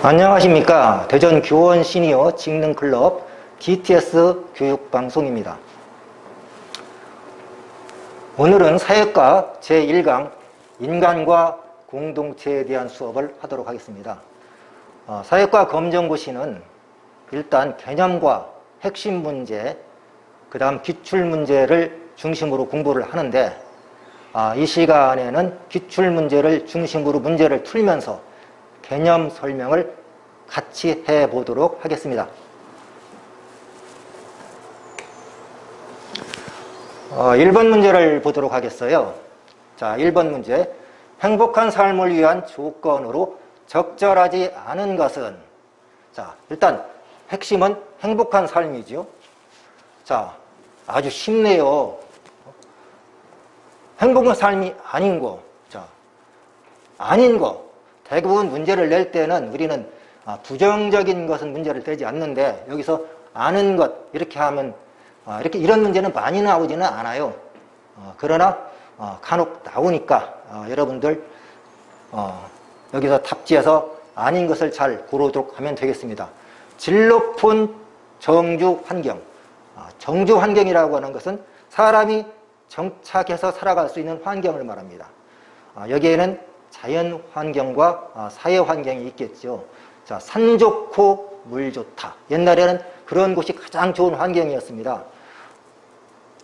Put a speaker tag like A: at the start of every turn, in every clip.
A: 안녕하십니까. 대전 교원 시니어 직능클럽 DTS 교육방송입니다. 오늘은 사회과 제1강 인간과 공동체에 대한 수업을 하도록 하겠습니다. 사회과 검정고시는 일단 개념과 핵심 문제, 그 다음 기출문제를 중심으로 공부를 하는데, 이 시간에는 기출문제를 중심으로 문제를 풀면서 개념 설명을 같이 해보도록 하겠습니다. 1번 문제를 보도록 하겠어요. 자, 1번 문제. 행복한 삶을 위한 조건으로 적절하지 않은 것은? 자, 일단 핵심은 행복한 삶이죠. 자, 아주 쉽네요. 행복한 삶이 아닌 거. 자, 아닌 거. 대부분 문제를 낼 때는 우리는 부정적인 것은 문제를 내지 않는데, 여기서 아는 것 이렇게 하면 이런 문제는 많이 나오지는 않아요. 그러나 간혹 나오니까 여러분들 여기서 답지에서 아닌 것을 잘 고르도록 하면 되겠습니다. 질 높은 정주 환경. 정주 환경이라고 하는 것은 사람이 정착해서 살아갈 수 있는 환경을 말합니다. 여기에는 자연 환경과 사회 환경이 있겠죠. 자, 산 좋고 물 좋다. 옛날에는 그런 곳이 가장 좋은 환경이었습니다.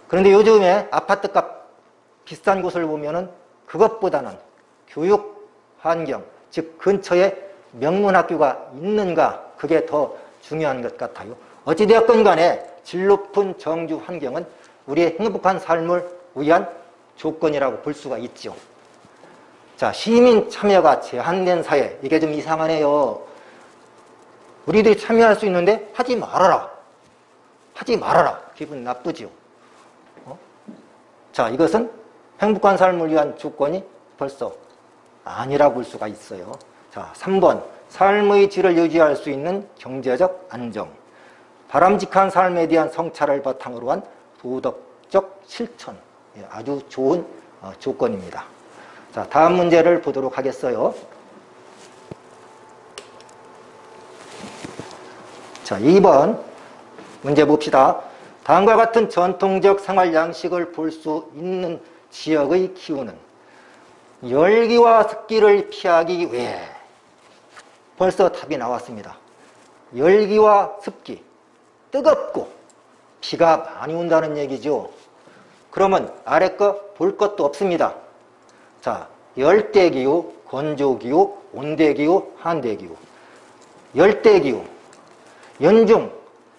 A: 그런데 요즘에 아파트값 비싼 곳을 보면은 그것보다는 교육 환경, 즉 근처에 명문학교가 있는가, 그게 더 중요한 것 같아요. 어찌되었건 간에 질 높은 정주 환경은 우리의 행복한 삶을 위한 조건이라고 볼 수가 있죠. 자, 시민 참여가 제한된 사회. 이게 좀 이상하네요. 우리들이 참여할 수 있는데 하지 말아라. 하지 말아라. 기분 나쁘죠. 자, 이것은 행복한 삶을 위한 조건이 벌써 아니라고 볼 수가 있어요. 자, 3번. 삶의 질을 유지할 수 있는 경제적 안정. 바람직한 삶에 대한 성찰을 바탕으로 한 도덕적 실천. 아주 좋은 조건입니다. 자, 다음 문제를 보도록 하겠어요. 자, 2번 문제 봅시다. 다음과 같은 전통적 생활 양식을 볼 수 있는 지역의 기후는? 열기와 습기를 피하기 위해. 벌써 답이 나왔습니다. 열기와 습기, 뜨겁고 비가 많이 온다는 얘기죠. 그러면 아래 거 볼 것도 없습니다. 자, 열대기후, 건조기후, 온대기후, 한대기후. 열대기후, 연중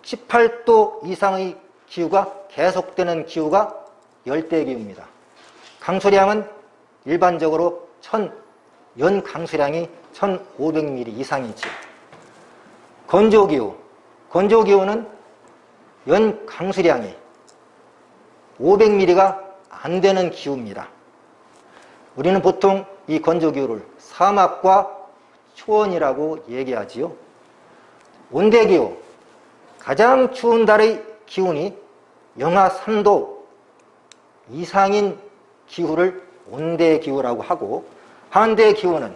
A: 18도 이상의 기후가 계속되는 기후가 열대기후입니다. 강수량은 일반적으로 연 강수량이 1500mm 이상이죠. 건조기후, 건조기후는 연 강수량이 500mm가 안 되는 기후입니다. 우리는 보통 이 건조기후를 사막과 초원이라고 얘기하지요. 온대기후, 가장 추운 달의 기온이 영하 3도 이상인 기후를 온대기후라고 하고, 한대기후는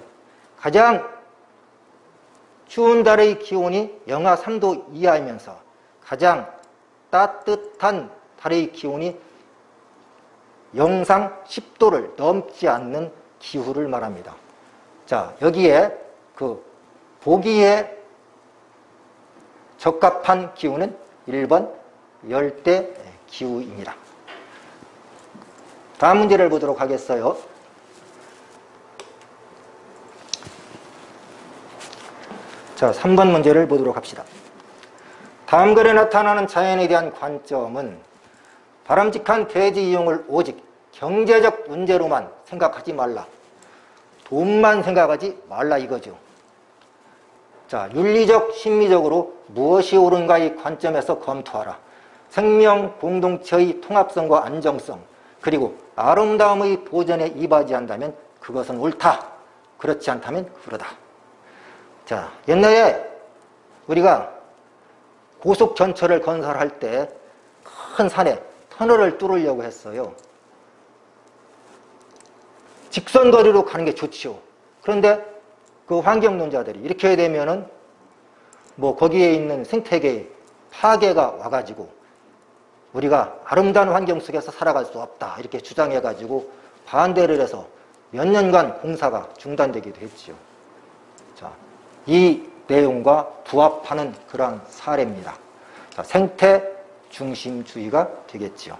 A: 가장 추운 달의 기온이 영하 3도 이하이면서 가장 따뜻한 달의 기온이 영상 10도를 넘지 않는 기후를 말합니다. 자, 여기에 보기에 적합한 기후는 1번 열대 기후입니다. 다음 문제를 보도록 하겠어요. 자, 3번 문제를 보도록 합시다. 다음 글에 나타나는 자연에 대한 관점은 바람직한 대지 이용을 오직 경제적 문제로만 생각하지 말라. 돈만 생각하지 말라 이거죠. 자, 윤리적, 심리적으로 무엇이 옳은가의 관점에서 검토하라. 생명 공동체의 통합성과 안정성, 그리고 아름다움의 보전에 이바지한다면 그것은 옳다. 그렇지 않다면 그러다. 자, 옛날에 우리가 고속전철을 건설할 때 큰 산에 터널을 뚫으려고 했어요. 직선거리로 가는 게 좋지요. 그런데 그 환경론자들이 이렇게 되면은 뭐 거기에 있는 생태계에 파괴가 와가지고 우리가 아름다운 환경 속에서 살아갈 수 없다 이렇게 주장해가지고 반대를 해서 몇 년간 공사가 중단되기도 했죠. 자, 이 내용과 부합하는 그런 사례입니다. 자, 생태 중심주의가 되겠죠.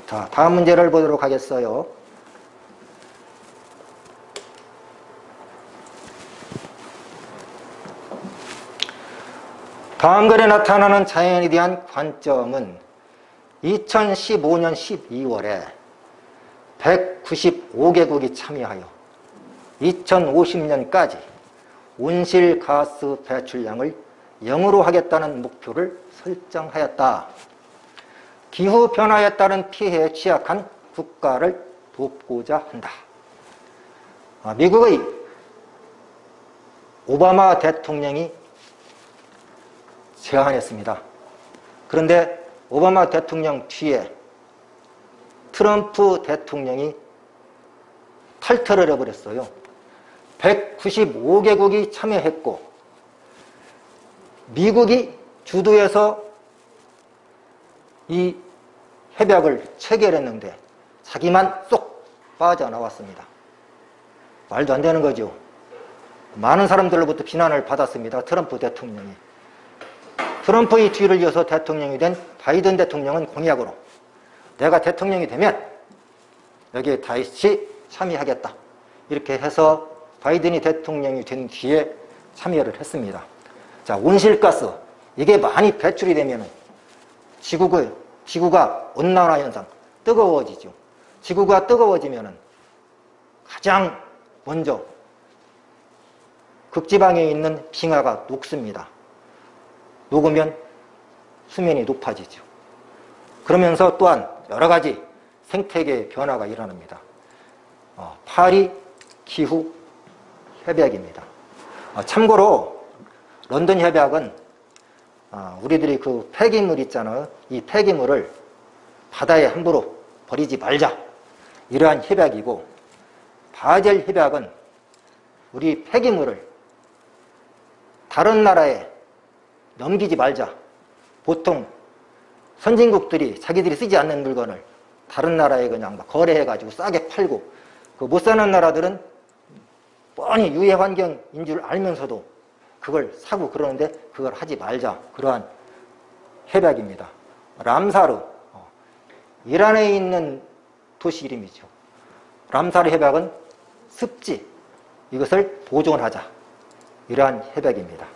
A: 자, 다음 문제를 보도록 하겠어요. 다음 글에 나타나는 자연에 대한 관점은 2015년 12월에 195개국이 참여하여 2050년까지 온실가스 배출량을 0으로 하겠다는 목표를 설정하였다. 기후변화에 따른 피해에 취약한 국가를 돕고자 한다. 미국의 오바마 대통령이 제안했습니다. 그런데 오바마 대통령 뒤에 트럼프 대통령이 탈퇴를 해버렸어요. 195개국이 참여했고 미국이 주도해서 이 협약을 체결했는데 자기만 쏙 빠져나왔습니다. 말도 안 되는 거죠. 많은 사람들로부터 비난을 받았습니다. 트럼프 대통령이. 트럼프의 뒤를 이어서 대통령이 된 바이든 대통령은 공약으로 내가 대통령이 되면 여기에 다시 참여하겠다. 이렇게 해서 바이든이 대통령이 된 뒤에 참여를 했습니다. 자, 온실가스 이게 많이 배출이 되면 지구가 온난화 현상, 뜨거워지죠. 지구가 뜨거워지면 가장 먼저 극지방에 있는 빙하가 녹습니다. 녹으면 수면이 높아지죠. 그러면서 또한 여러 가지 생태계 변화가 일어납니다. 파리 기후 협약입니다. 참고로 런던 협약은 우리들이 그 폐기물 있잖아요. 이 폐기물을 바다에 함부로 버리지 말자. 이러한 협약이고 바젤 협약은 우리 폐기물을 다른 나라에 넘기지 말자. 보통 선진국들이 자기들이 쓰지 않는 물건을 다른 나라에 그냥 막 거래해가지고 싸게 팔고 그 못 사는 나라들은 뻔히 유해 환경인 줄 알면서도 그걸 사고 그러는데 그걸 하지 말자. 그러한 협약입니다. 람사르, 이란에 있는 도시 이름이죠. 람사르 협약은 습지, 이것을 보존하자. 이러한 협약입니다.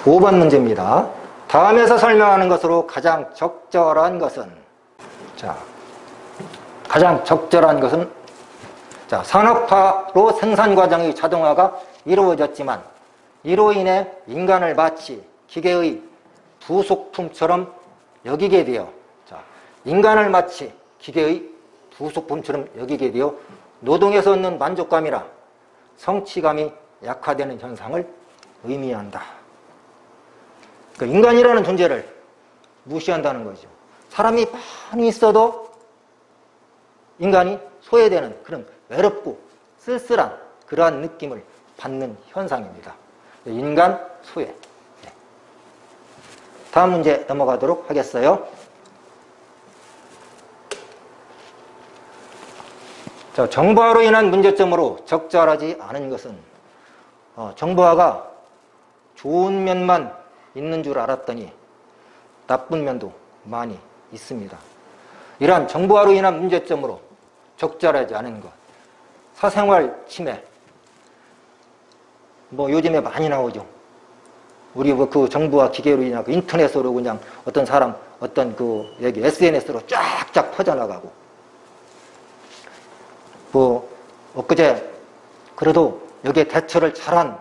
A: 5번 문제입니다. 다음에서 설명하는 것으로 가장 적절한 것은 가장 적절한 것은 산업화로 생산 과정의 자동화가 이루어졌지만 이로 인해 인간을 마치 기계의 부속품처럼 여기게 되어 인간을 마치 기계의 부속품처럼 여기게 되어 노동에서 얻는 만족감이나 성취감이 약화되는 현상을 의미한다. 그러니까 인간이라는 존재를 무시한다는 거죠. 사람이 많이 있어도 인간이 소외되는 그런 외롭고 쓸쓸한 그러한 느낌을 받는 현상입니다. 인간 소외. 다음 문제 넘어가도록 하겠어요. 정보화로 인한 문제점으로 적절하지 않은 것은 정보화가 좋은 면만 있는 줄 알았더니 나쁜 면도 많이 있습니다. 이러한 정보화로 인한 문제점으로 적절하지 않은 것, 사생활 침해, 요즘에 많이 나오죠. 우리 그 정보화 기계로 인한 그 인터넷으로 그냥 어떤 사람, 여기 SNS로 쫙쫙 퍼져나가고, 엊그제 그래도 여기에 대처를 잘한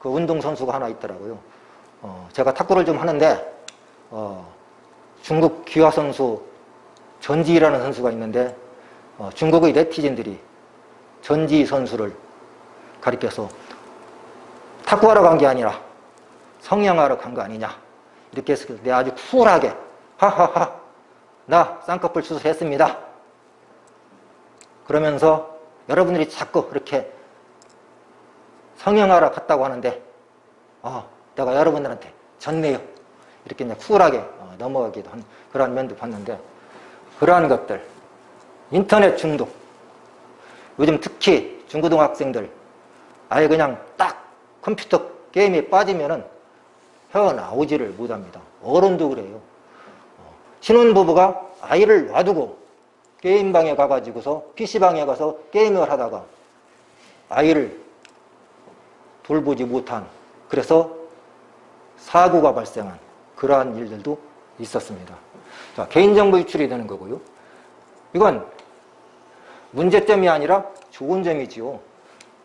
A: 그 운동선수가 하나 있더라고요. 제가 탁구를 좀 하는데 중국 기화 선수 전지희라는 선수가 있는데 중국의 네티즌들이 전지희 선수를 가리켜서 탁구하러 간 게 아니라 성형하러 간 거 아니냐 이렇게 해서 내가 아주 쿨하게 하하하, 나 쌍꺼풀 수술했습니다. 그러면서 여러분들이 자꾸 그렇게 성형하러 갔다고 하는데 내가 여러분들한테 졌네요. 이렇게 그냥 쿨하게 넘어가기도 한 그러한 면도 봤는데, 그러한 것들, 인터넷 중독, 요즘 특히 중고등학생들 아예 그냥 딱 컴퓨터 게임에 빠지면은 헤어나오지를 못합니다. 어른도 그래요. 신혼부부가 아이를 놔두고 게임방에 가가지고서 PC방에 가서 게임을 하다가 아이를 돌보지 못한, 그래서 사고가 발생한 그러한 일들도 있었습니다. 자, 개인정보 유출이 되는 거고요. 이건 문제점이 아니라 좋은 점이지요.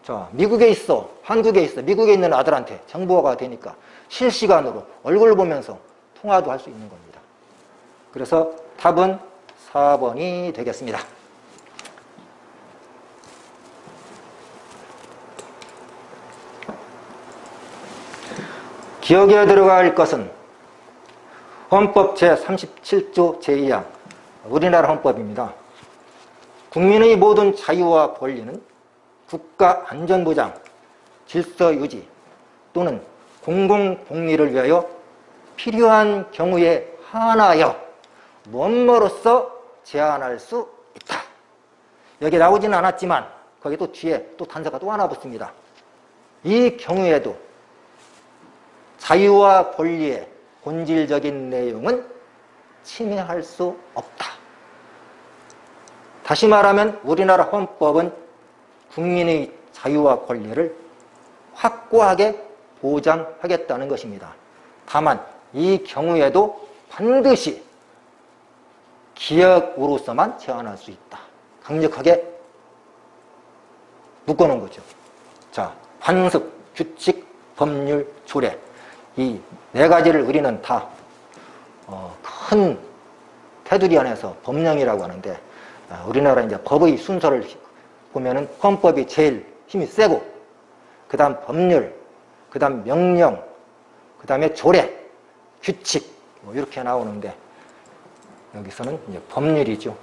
A: 자, 미국에 있어, 한국에 있어, 미국에 있는 아들한테 정보가 되니까 실시간으로 얼굴 보면서 통화도 할 수 있는 겁니다. 그래서 답은 4번이 되겠습니다. 기억에 들어갈 것은 헌법 제37조 제2항, 우리나라 헌법입니다. 국민의 모든 자유와 권리는 국가 안전보장, 질서 유지 또는 공공복리를 위하여 필요한 경우에 한하여 뭐뭐로써 제한할 수 있다. 여기 나오지는 않았지만 거기 또 뒤에 또 단서가 또 하나 붙습니다. 이 경우에도 자유와 권리의 본질적인 내용은 침해할 수 없다. 다시 말하면 우리나라 헌법은 국민의 자유와 권리를 확고하게 보장하겠다는 것입니다. 다만 이 경우에도 반드시 기억으로서만 제한할 수 있다. 강력하게 묶어놓은 거죠. 자, 관습, 규칙, 법률, 조례, 이 네 가지를 우리는 다 큰 테두리 안에서 법령이라고 하는데, 우리나라 이제 법의 순서를 보면은 헌법이 제일 힘이 세고, 그 다음 법률, 그 다음 명령, 그 다음에 조례, 규칙, 뭐 이렇게 나오는데, 여기서는 이제 법률이죠.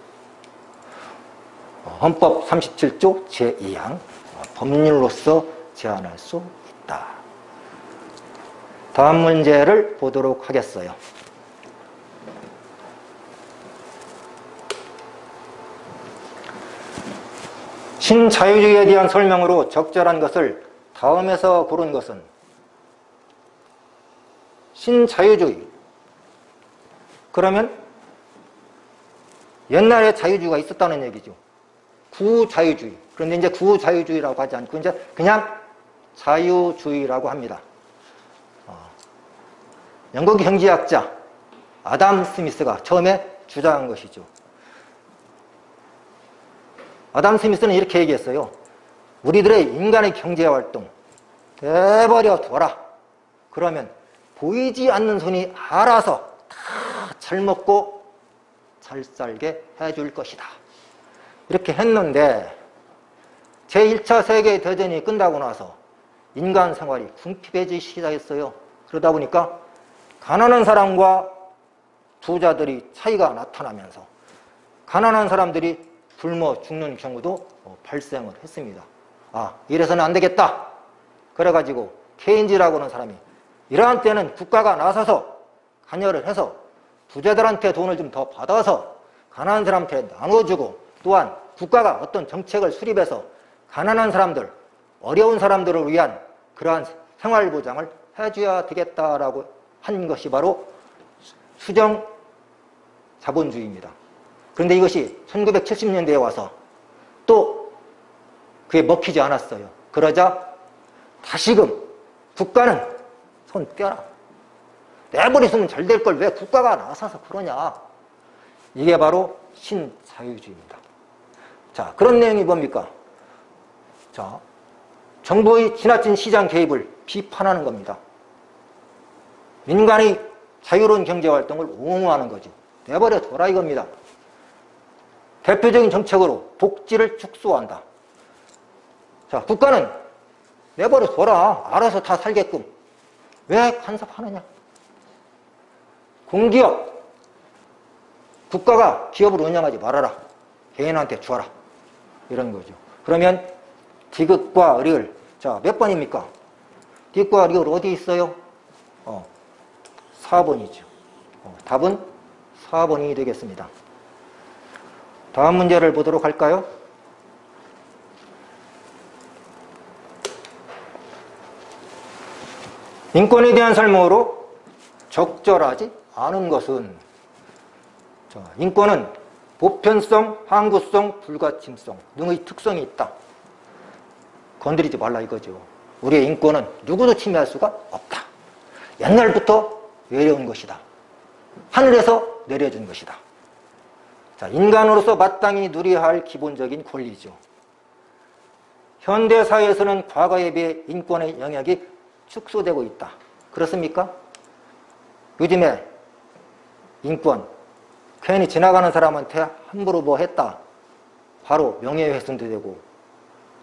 A: 헌법 37조 제2항, 법률로서 제한할 수 있다. 다음 문제를 보도록 하겠어요. 신자유주의에 대한 설명으로 적절한 것을 다음에서 고른 것은 신자유주의. 그러면 옛날에 자유주의가 있었다는 얘기죠. 구자유주의. 그런데 이제 구자유주의라고 하지 않고 이제 그냥 자유주의라고 합니다. 영국 경제학자 아담 스미스가 처음에 주장한 것이죠. 아담 스미스는 이렇게 얘기했어요. 우리들의 인간의 경제활동 내버려 둬라. 그러면 보이지 않는 손이 알아서 다 잘 먹고 잘 살게 해줄 것이다. 이렇게 했는데 제1차 세계대전이 끝나고 나서 인간 생활이 궁핍해지기 시작했어요. 그러다 보니까 가난한 사람과 부자들이 차이가 나타나면서 가난한 사람들이 굶어 죽는 경우도 발생을 했습니다. 이래서는 안 되겠다. 그래가지고 케인즈라고 하는 사람이 이러한 때는 국가가 나서서 관여를 해서 부자들한테 돈을 좀 더 받아서 가난한 사람한테 나눠주고, 또한 국가가 어떤 정책을 수립해서 가난한 사람들, 어려운 사람들을 위한 그러한 생활보장을 해줘야 되겠다라고 한 것이 바로 수정 자본주의입니다. 그런데 이것이 1970년대에 와서 또 그게 먹히지 않았어요. 그러자 다시금 국가는 손 떼라. 내버렸으면 잘 될 걸 왜 국가가 나서서 그러냐. 이게 바로 신자유주의입니다. 자, 그런 내용이 뭡니까? 자, 정부의 지나친 시장 개입을 비판하는 겁니다. 민간의 자유로운 경제활동을 옹호하는 거지. 내버려 둬라 이겁니다. 대표적인 정책으로 복지를 축소한다. 자, 국가는 내버려 둬라. 알아서 다 살게끔. 왜 간섭하느냐? 공기업, 국가가 기업을 운영하지 말아라. 개인한테 주어라. 이런 거죠. 그러면 디귿과 리을. 자, 몇 번입니까? 디귿과 리을 어디 있어요? 4번이죠. 답은 4번이 되겠습니다. 다음 문제를 보도록 할까요? 인권에 대한 설명으로 적절하지 않은 것은, 자, 인권은 보편성, 항구성, 불가침성 등의 특성이 있다. 건드리지 말라 이거죠. 우리의 인권은 누구도 침해할 수가 없다. 옛날부터 외려온 것이다. 하늘에서 내려준 것이다. 자, 인간으로서 마땅히 누려야 할 기본적인 권리죠. 현대사회에서는 과거에 비해 인권의 영역이 축소되고 있다. 그렇습니까? 요즘에 인권, 괜히 지나가는 사람한테 함부로 뭐 했다. 바로 명예훼손도 되고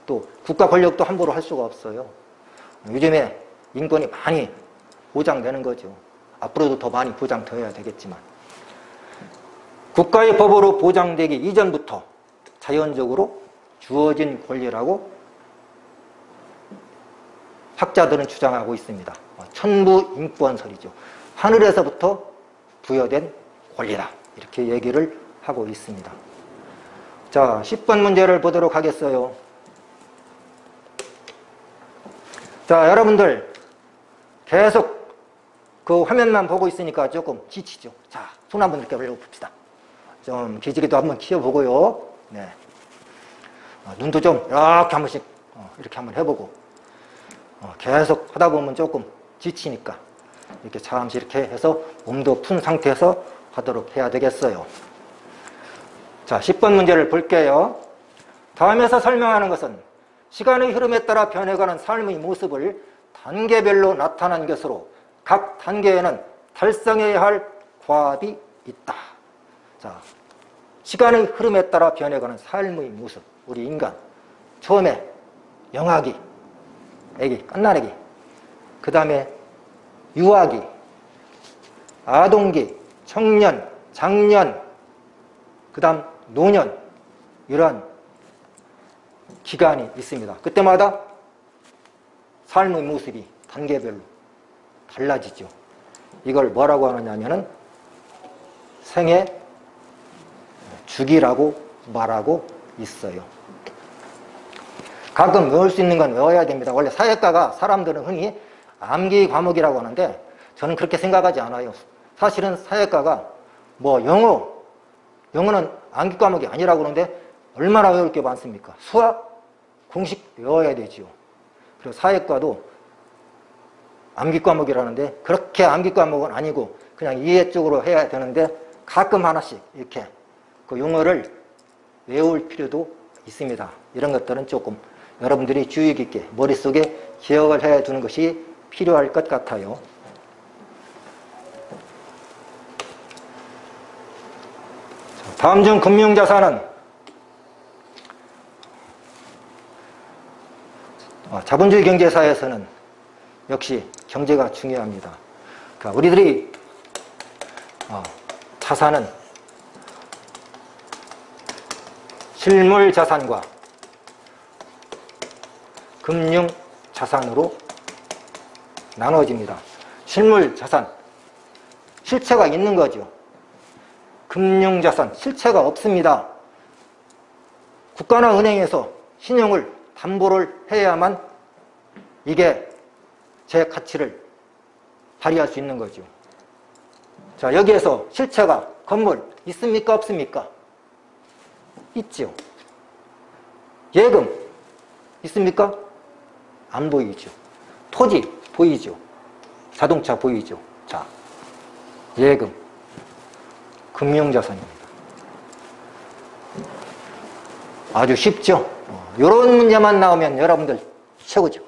A: 또 국가 권력도 함부로 할 수가 없어요. 요즘에 인권이 많이 보장되는 거죠. 앞으로도 더 많이 보장되어야 되겠지만 국가의 법으로 보장되기 이전부터 자연적으로 주어진 권리라고 학자들은 주장하고 있습니다. 천부인권설이죠. 하늘에서부터 부여된 권리다. 이렇게 얘기를 하고 있습니다. 자, 10번 문제를 보도록 하겠어요. 자, 여러분들 계속 그 화면만 보고 있으니까 조금 지치죠. 자, 손 한번 이렇게 올려봅시다. 좀 기지개도 한번 키워보고요. 네. 눈도 좀 이렇게 한 번씩 이렇게 한번 해보고 계속 하다 보면 조금 지치니까 이렇게 잠시 이렇게 해서 몸도 푼 상태에서 하도록 해야 되겠어요. 자, 10번 문제를 볼게요. 다음에서 설명하는 것은 시간의 흐름에 따라 변해가는 삶의 모습을 단계별로 나타난 것으로 각 단계에는 달성해야 할 과업이 있다. 자, 시간의 흐름에 따라 변해가는 삶의 모습. 우리 인간. 처음에 영아기, 애기, 갓난아기. 그 다음에 유아기, 아동기, 청년, 장년, 그 다음 노년. 이러한 기간이 있습니다. 그때마다 삶의 모습이 단계별로 달라지죠. 이걸 뭐라고 하느냐면은 생애 주기라고 말하고 있어요. 가끔 외울 수 있는 건 외워야 됩니다. 원래 사회과가 사람들은 흔히 암기 과목이라고 하는데 저는 그렇게 생각하지 않아요. 사실은 사회과가 뭐 영어는 암기 과목이 아니라고 그러는데 얼마나 외울 게 많습니까? 수학, 공식 외워야 되지요. 그리고 사회과도 암기 과목이라는데 그렇게 암기 과목은 아니고 그냥 이해 쪽으로 해야 되는데 가끔 하나씩 이렇게 그 용어를 외울 필요도 있습니다. 이런 것들은 조금 여러분들이 주의 깊게 머릿속에 기억을 해 두는 것이 필요할 것 같아요. 다음 중 금융자산은 자본주의 경제사에서는 역시 경제가 중요합니다. 그러니까 우리들이 자산은 실물자산과 금융자산으로 나눠집니다. 실물자산, 실체가 있는 거죠. 금융자산, 실체가 없습니다. 국가나 은행에서 신용을 담보를 해야만 이게 제 가치를 발휘할 수 있는 거죠. 자, 여기에서 실체가 건물 있습니까? 없습니까? 있죠. 예금 있습니까? 안 보이죠. 토지 보이죠. 자동차 보이죠. 자, 예금, 금융자산입니다. 아주 쉽죠. 이런 문제만 나오면 여러분들 최고죠.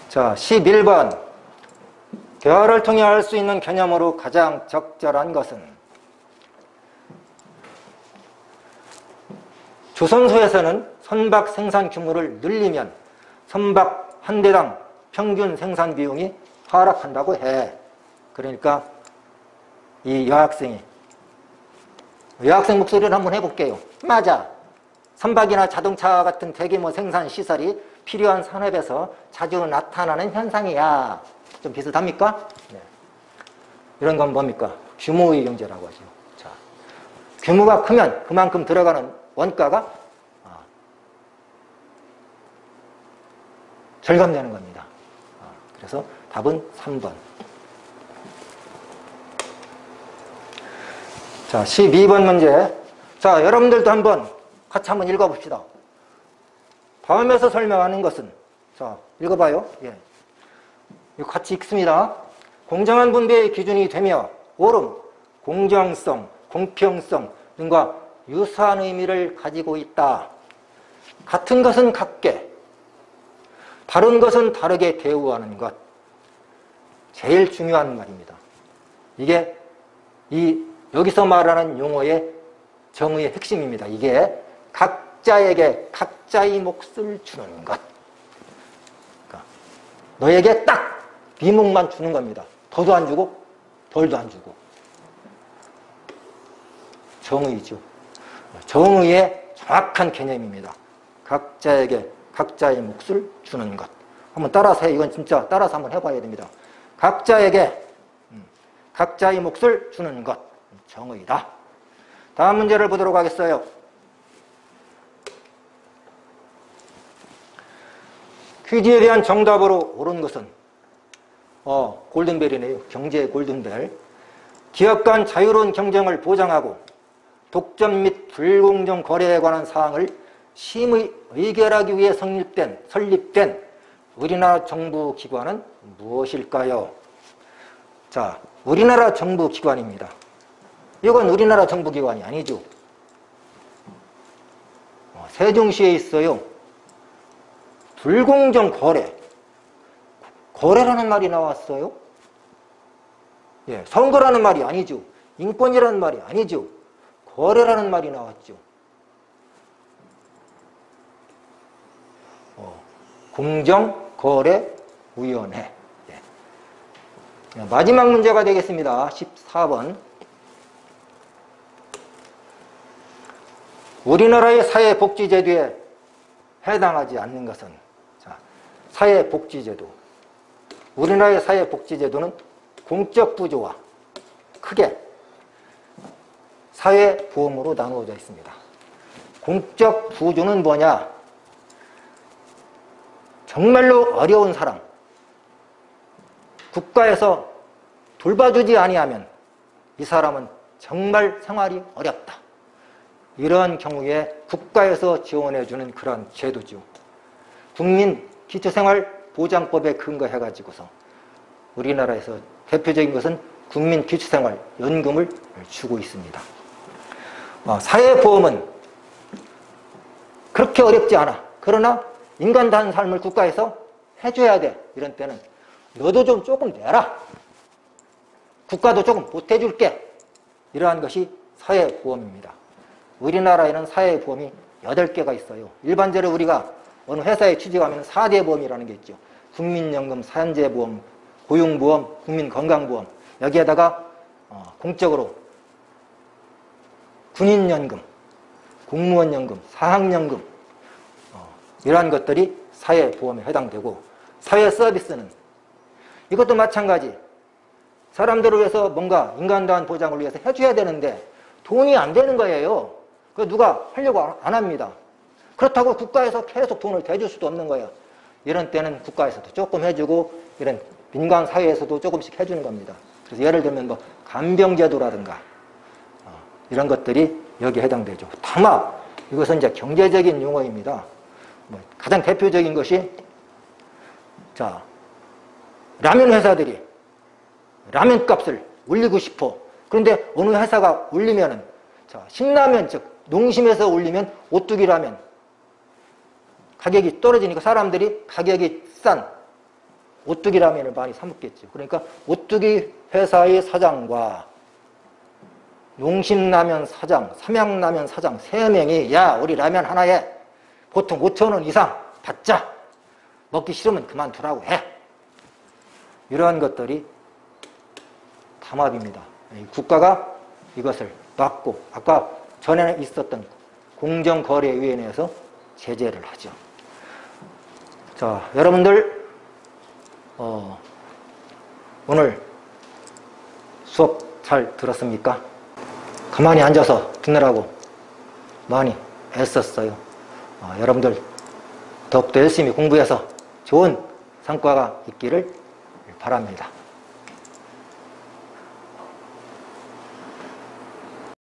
A: 자, 11번. 대화를 통해 알 수 있는 개념으로 가장 적절한 것은 조선소에서는 선박 생산 규모를 늘리면 선박 한 대당 평균 생산 비용이 하락한다고 해. 그러니까 이 여학생 목소리를 한번 해볼게요. 맞아. 선박이나 자동차 같은 대규모 생산 시설이 필요한 산업에서 자주 나타나는 현상이야. 좀 비슷합니까? 네. 이런 건 뭡니까? 규모의 경제라고 하죠. 자, 규모가 크면 그만큼 들어가는 원가가 절감되는 겁니다. 그래서 답은 3번. 자, 12번 문제. 자, 여러분들도 같이 한번 읽어봅시다. 다음에서 설명하는 것은, 자, 읽어봐요. 예. 이거 같이 읽습니다. 공정한 분배의 기준이 되며 옳음, 공정성, 공평성 등과 유사한 의미를 가지고 있다. 같은 것은 같게, 다른 것은 다르게 대우하는 것. 제일 중요한 말입니다. 이게 여기서 말하는 용어의 정의의 핵심입니다. 이게 각자에게 각자의 몫을 주는 것. 그러니까 너에게 딱 네 몫만 주는 겁니다. 더도 안 주고 덜도 안 주고. 정의죠. 정의의 정확한 개념입니다. 각자에게 각자의 몫을 주는 것. 한번 따라서 해. 이건 진짜 따라서 한번 해봐야 됩니다. 각자에게 각자의 몫을 주는 것. 정의다. 다음 문제를 보도록 하겠어요. 퀴즈에 대한 정답으로 옳은 것은 골든벨이네요. 경제의 골든벨. 기업 간 자유로운 경쟁을 보장하고 독점 및 불공정 거래에 관한 사항을 심의 의결하기 위해 설립된 우리나라 정부 기관은 무엇일까요? 자, 우리나라 정부 기관입니다. 이건 우리나라 정부 기관이 아니죠. 세종시에 있어요. 불공정 거래. 거래라는 말이 나왔어요. 예, 선거라는 말이 아니죠. 인권이라는 말이 아니죠. 거래라는 말이 나왔죠. 공정거래위원회. 예. 마지막 문제가 되겠습니다. 14번. 우리나라의 사회복지제도에 해당하지 않는 것은, 자, 사회복지제도. 우리나라의 사회복지제도는 공적 부조와 크게 사회보험으로 나누어져 있습니다. 공적 부조는 뭐냐? 정말로 어려운 사람, 국가에서 돌봐주지 아니하면 이 사람은 정말 생활이 어렵다. 이러한 경우에 국가에서 지원해주는 그런 제도죠. 국민기초생활보장법에 근거해가지고서 우리나라에서 대표적인 것은 국민기초생활연금을 주고 있습니다. 사회보험은 그렇게 어렵지 않아. 그러나 인간다운 삶을 국가에서 해줘야 돼. 이런 때는 너도 좀 조금 내라. 국가도 조금 보태줄게. 이러한 것이 사회보험입니다. 우리나라에는 사회보험이 8개가 있어요. 일반적으로 우리가 어느 회사에 취직하면 4대 보험이라는 게 있죠. 국민연금, 사연제보험, 고용보험, 국민건강보험. 여기에다가 공적으로 군인연금, 공무원연금, 사학연금 이러한 것들이 사회보험에 해당되고, 사회서비스는 이것도 마찬가지. 사람들을 위해서 뭔가 인간다운 보장을 위해서 해줘야 되는데 돈이 안 되는 거예요. 그 누가 하려고 안 합니다. 그렇다고 국가에서 계속 돈을 대줄 수도 없는 거예요. 이런 때는 국가에서도 조금 해주고 이런 민간 사회에서도 조금씩 해주는 겁니다. 그래서 예를 들면 뭐 간병제도라든가 이런 것들이 여기에 해당되죠. 다만 이것은 이제 경제적인 용어입니다. 가장 대표적인 것이, 자, 라면 회사들이 라면 값을 올리고 싶어. 그런데 어느 회사가 올리면은, 자, 신라면, 즉 농심에서 올리면 오뚜기 라면 가격이 떨어지니까 사람들이 가격이 싼 오뚜기 라면을 많이 사 먹겠죠. 그러니까 오뚜기 회사의 사장과 농심라면 사장, 삼양라면 사장 3명이 야, 우리 라면 하나에 보통 5,000원 이상 받자. 먹기 싫으면 그만두라고 해. 이러한 것들이 담합입니다. 국가가 이것을 막고 아까 전에 있었던 공정거래위원회에서 제재를 하죠. 자, 여러분들 오늘 수업 잘 들었습니까? 가만히 앉아서 듣느라고 많이 애썼어요. 여러분들 더욱더 열심히 공부해서 좋은 성과가 있기를 바랍니다.